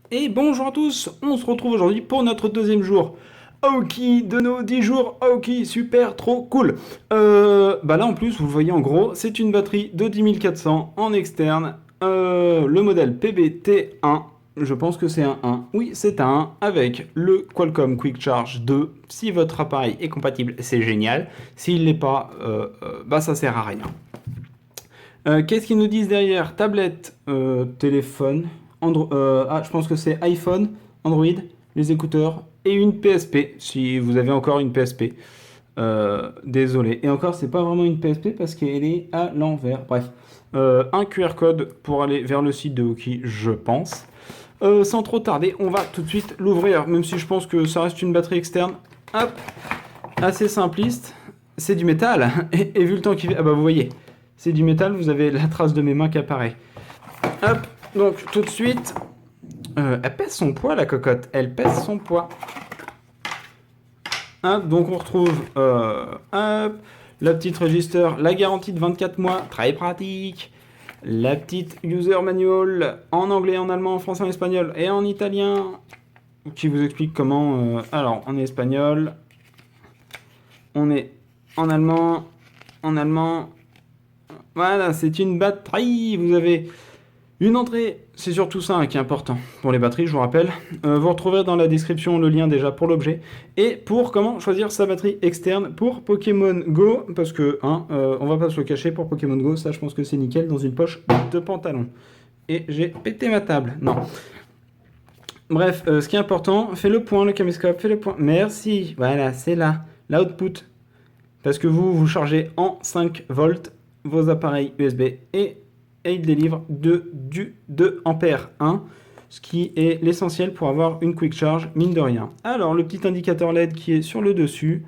Et bonjour à tous, on se retrouve aujourd'hui pour notre deuxième jour. Aoki de nos 10 jours, Aoki, super, trop cool. Là en plus, vous le voyez en gros, c'est une batterie de 10400 en externe, le modèle PBT1, je pense que c'est un 1, oui c'est un 1, avec le Qualcomm Quick Charge 2. Si votre appareil est compatible, c'est génial, s'il l'est pas, ça sert à rien. Qu'est-ce qu'ils nous disent derrière? Tablette, téléphone, je pense que c'est iPhone, Android, les écouteurs et une PSP, si vous avez encore une PSP. Désolé. Et encore, c'est pas vraiment une PSP parce qu'elle est à l'envers. Bref. Un QR code pour aller vers le site de Aoki, je pense. Sans trop tarder, on va tout de suite l'ouvrir, même si je pense que ça reste une batterie externe. Hop, assez simpliste. C'est du métal. Et vu le temps qui fait... Ah bah vous voyez, c'est du métal, vous avez la trace de mes mains qui apparaît. Hop, donc tout de suite... elle pèse son poids la cocotte, elle pèse son poids. Hop, donc on retrouve hop, la petite register, la garantie de 24 mois, très pratique. La petite user manual en anglais, en allemand, en français, en espagnol et en italien, qui vous explique comment... alors, en espagnol, on est en allemand. Voilà, c'est une batterie. Vous avez une entrée, c'est surtout ça qui est important pour les batteries, je vous rappelle. Vous retrouverez dans la description le lien déjà pour l'objet. Et pour comment choisir sa batterie externe pour Pokémon Go. Parce que, on va pas se le cacher, pour Pokémon Go, ça je pense que c'est nickel dans une poche de pantalon. Et j'ai pété ma table. Non. Bref, ce qui est important, fais le point, le caméscope, fais le point. Merci. Voilà, c'est là. L'output. Parce que vous chargez en 5 volts vos appareils USB et il délivre du 2 ampères 1, ce qui est l'essentiel pour avoir une quick charge, mine de rien. Alors, le petit indicateur LED qui est sur le dessus,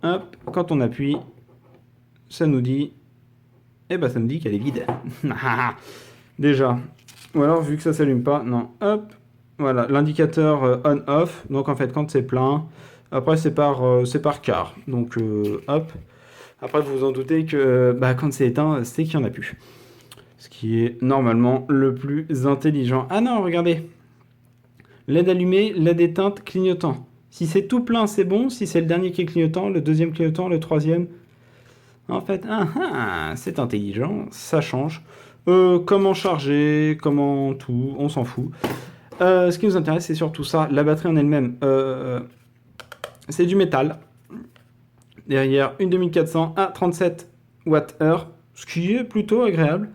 hop, quand on appuie, ça nous dit, ça nous dit qu'elle est vide. Déjà. Ou alors, vu que ça s'allume pas, non, hop, voilà, l'indicateur on-off, donc en fait, quand c'est plein, après, c'est par quart, donc hop. Après, vous vous en doutez que quand c'est éteint, c'est qu'il n'y en a plus. Ce qui est normalement le plus intelligent. Ah non, regardez. LED allumé, LED éteinte, clignotant. Si c'est tout plein, c'est bon. Si c'est le dernier qui est clignotant, le deuxième clignotant, le troisième... En fait, c'est intelligent, ça change. Comment charger, comment tout, on s'en fout. Ce qui nous intéresse, c'est surtout ça. La batterie en elle-même, c'est du métal. Derrière, une 2400 à 37 Wh, ce qui est plutôt agréable.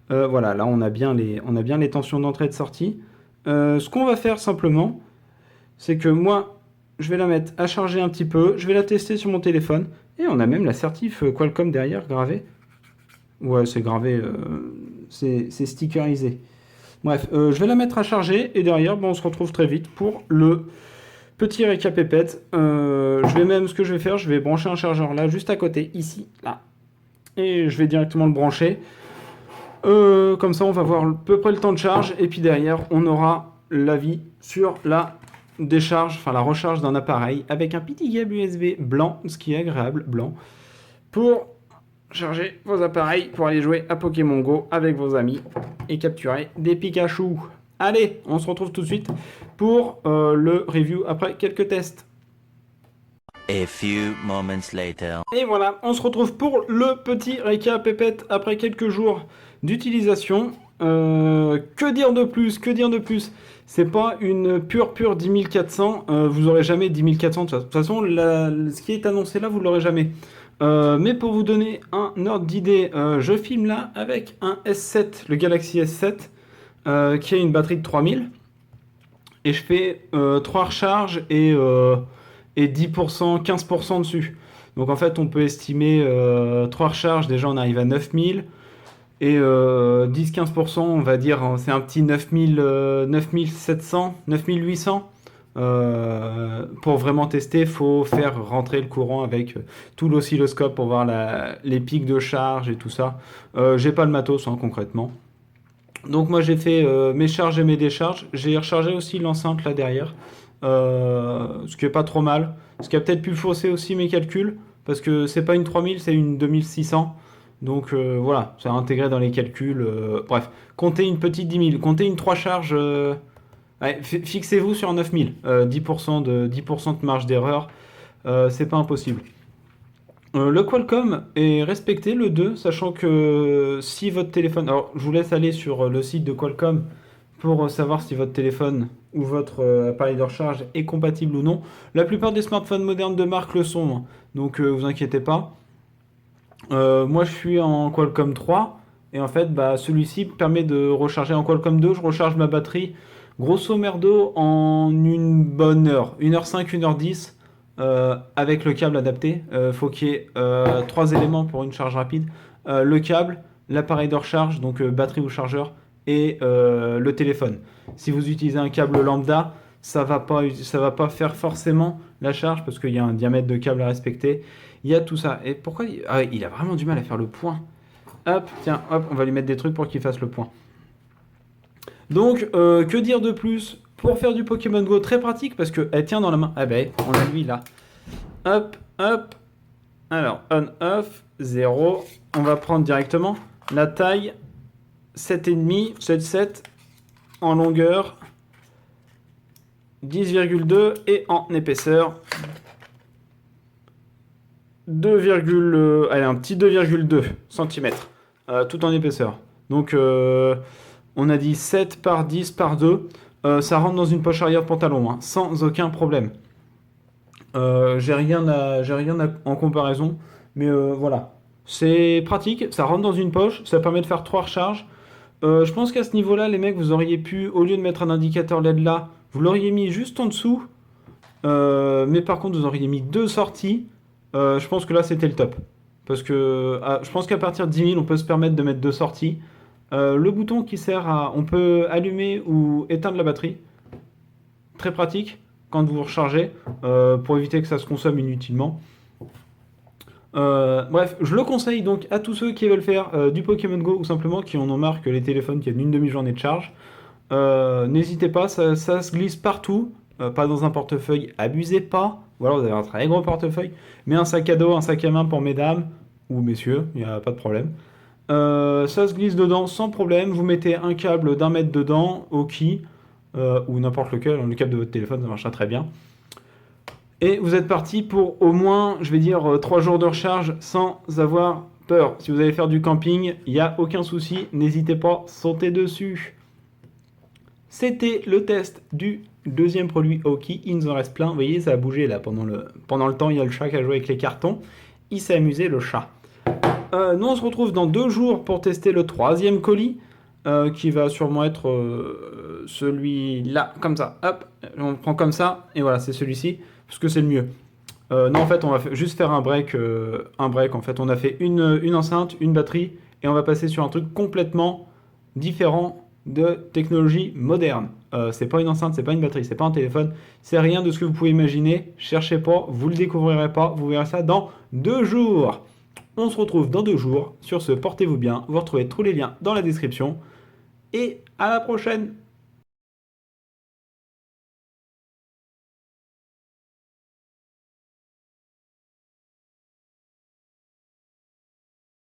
Voilà, là on a bien les tensions d'entrée et de sortie. Ce qu'on va faire simplement, c'est que moi, je vais la mettre à charger un petit peu, je vais la tester sur mon téléphone, et on a même la certif Qualcomm derrière gravée. Ouais, c'est gravé, c'est stickerisé. Bref, je vais la mettre à charger, et derrière, on se retrouve très vite pour le petit récapépète. Ce que je vais faire, je vais brancher un chargeur là, juste à côté, ici, là. Et je vais directement le brancher. Comme ça, on va voir à peu près le temps de charge. Et puis derrière, on aura l'avis sur la décharge, enfin la recharge d'un appareil avec un petit câble USB blanc, ce qui est agréable, blanc, pour charger vos appareils pour aller jouer à Pokémon Go avec vos amis et capturer des Pikachu. Allez, on se retrouve tout de suite pour le review après quelques tests. A few moments later. Et voilà, on se retrouve pour le petit récap pépette après quelques jours d'utilisation. Que dire de plus? Que dire de plus? C'est pas une pure 10400. Vous aurez jamais 10400. De toute façon, ce qui est annoncé là, vous l'aurez jamais. Mais pour vous donner un ordre d'idée, je filme là avec un S7, le Galaxy S7, qui a une batterie de 3000. Et je fais 3 recharges et 10%, 15% dessus. Donc en fait, on peut estimer 3 recharges, déjà on arrive à 9000. Et 10-15%, on va dire, c'est un petit 9000, 9700, 9800. Pour vraiment tester, il faut faire rentrer le courant avec tout l'oscilloscope pour voir les pics de charge et tout ça. J'ai pas le matos, concrètement. Donc moi j'ai fait mes charges et mes décharges. J'ai rechargé aussi l'enceinte là derrière. Ce qui est pas trop mal. Ce qui a peut-être pu fausser aussi mes calculs. Parce que c'est pas une 3000, c'est une 2600. Donc voilà, c'est intégré dans les calculs. Bref, comptez une petite 10 000. Comptez une 3 charges Ouais, fixez-vous sur 9000. 10% de marge d'erreur, c'est pas impossible. Le Qualcomm est respecté, le 2, sachant que si votre téléphone... Alors, je vous laisse aller sur le site de Qualcomm pour savoir si votre téléphone ou votre appareil de recharge est compatible ou non. La plupart des smartphones modernes de marque le sont, hein, donc vous inquiétez pas. Moi, je suis en Qualcomm 3 et en fait, bah, celui-ci permet de recharger en Qualcomm 2. Je recharge ma batterie grosso merdo en une bonne heure, 1h05, 1h10 avec le câble adapté. Faut qu'il y ait trois éléments pour une charge rapide. Le câble, l'appareil de recharge, donc batterie ou chargeur, et le téléphone. Si vous utilisez un câble lambda, ça va pas faire forcément la charge parce qu'il y a un diamètre de câble à respecter. Il y a tout ça. Et pourquoi ah, il a vraiment du mal à faire le point. Hop, tiens, hop, on va lui mettre des trucs pour qu'il fasse le point. Donc, que dire de plus pour faire du Pokémon Go? Très pratique parce qu'elle tient dans la main. Ah ben, on a lui là. Hop, hop. Alors, on, off, 0. On va prendre directement la taille 7,5, 7,7 en longueur, 10,2 et en épaisseur allez, un petit 2,2 cm, tout en épaisseur. Donc, on a dit 7 par 10 par 2. Ça rentre dans une poche arrière de pantalon, hein, sans aucun problème. J'ai rien en comparaison, mais voilà. C'est pratique, ça rentre dans une poche, ça permet de faire 3 recharges. Je pense qu'à ce niveau-là, les mecs, vous auriez pu, au lieu de mettre un indicateur LED là, vous l'auriez mis juste en dessous. Mais par contre, vous auriez mis 2 sorties. Je pense que là, c'était le top. Parce que je pense qu'à partir de 10 000, on peut se permettre de mettre 2 sorties. Le bouton qui sert à... On peut allumer ou éteindre la batterie. Très pratique quand vous rechargez, pour éviter que ça se consomme inutilement. Bref, je le conseille donc à tous ceux qui veulent faire du Pokémon Go ou simplement qui en ont marre que les téléphones tiennent une demi-journée de charge. N'hésitez pas, ça se glisse partout, pas dans un portefeuille, abusez pas. Voilà, vous avez un très gros portefeuille, mais un sac à dos, un sac à main pour mesdames ou messieurs, il n'y a pas de problème. Ça se glisse dedans sans problème. Vous mettez un câble d'1 mètre dedans, au qui, ou n'importe lequel, le câble de votre téléphone, ça marchera très bien. Et vous êtes parti pour au moins, je vais dire, 3 jours de recharge sans avoir peur. Si vous allez faire du camping, il n'y a aucun souci, n'hésitez pas, sautez dessus. C'était le test du deuxième produit Aoki, il nous en reste plein. Vous voyez, ça a bougé là pendant le temps, il y a le chat qui a joué avec les cartons. Il s'est amusé, le chat. Nous, on se retrouve dans 2 jours pour tester le 3e colis, qui va sûrement être celui-là, comme ça. Hop, on prend comme ça, et voilà, c'est celui-ci, parce que c'est le mieux. Non, en fait, on va juste faire un break. En fait, on a fait une enceinte, une batterie, et on va passer sur un truc complètement différent de technologie moderne. C'est pas une enceinte, c'est pas une batterie, c'est pas un téléphone, c'est rien de ce que vous pouvez imaginer. Cherchez pas, vous le découvrirez pas, vous verrez ça dans 2 jours. On se retrouve dans 2 jours. Sur ce, portez-vous bien. Vous retrouvez tous les liens dans la description. Et à la prochaine!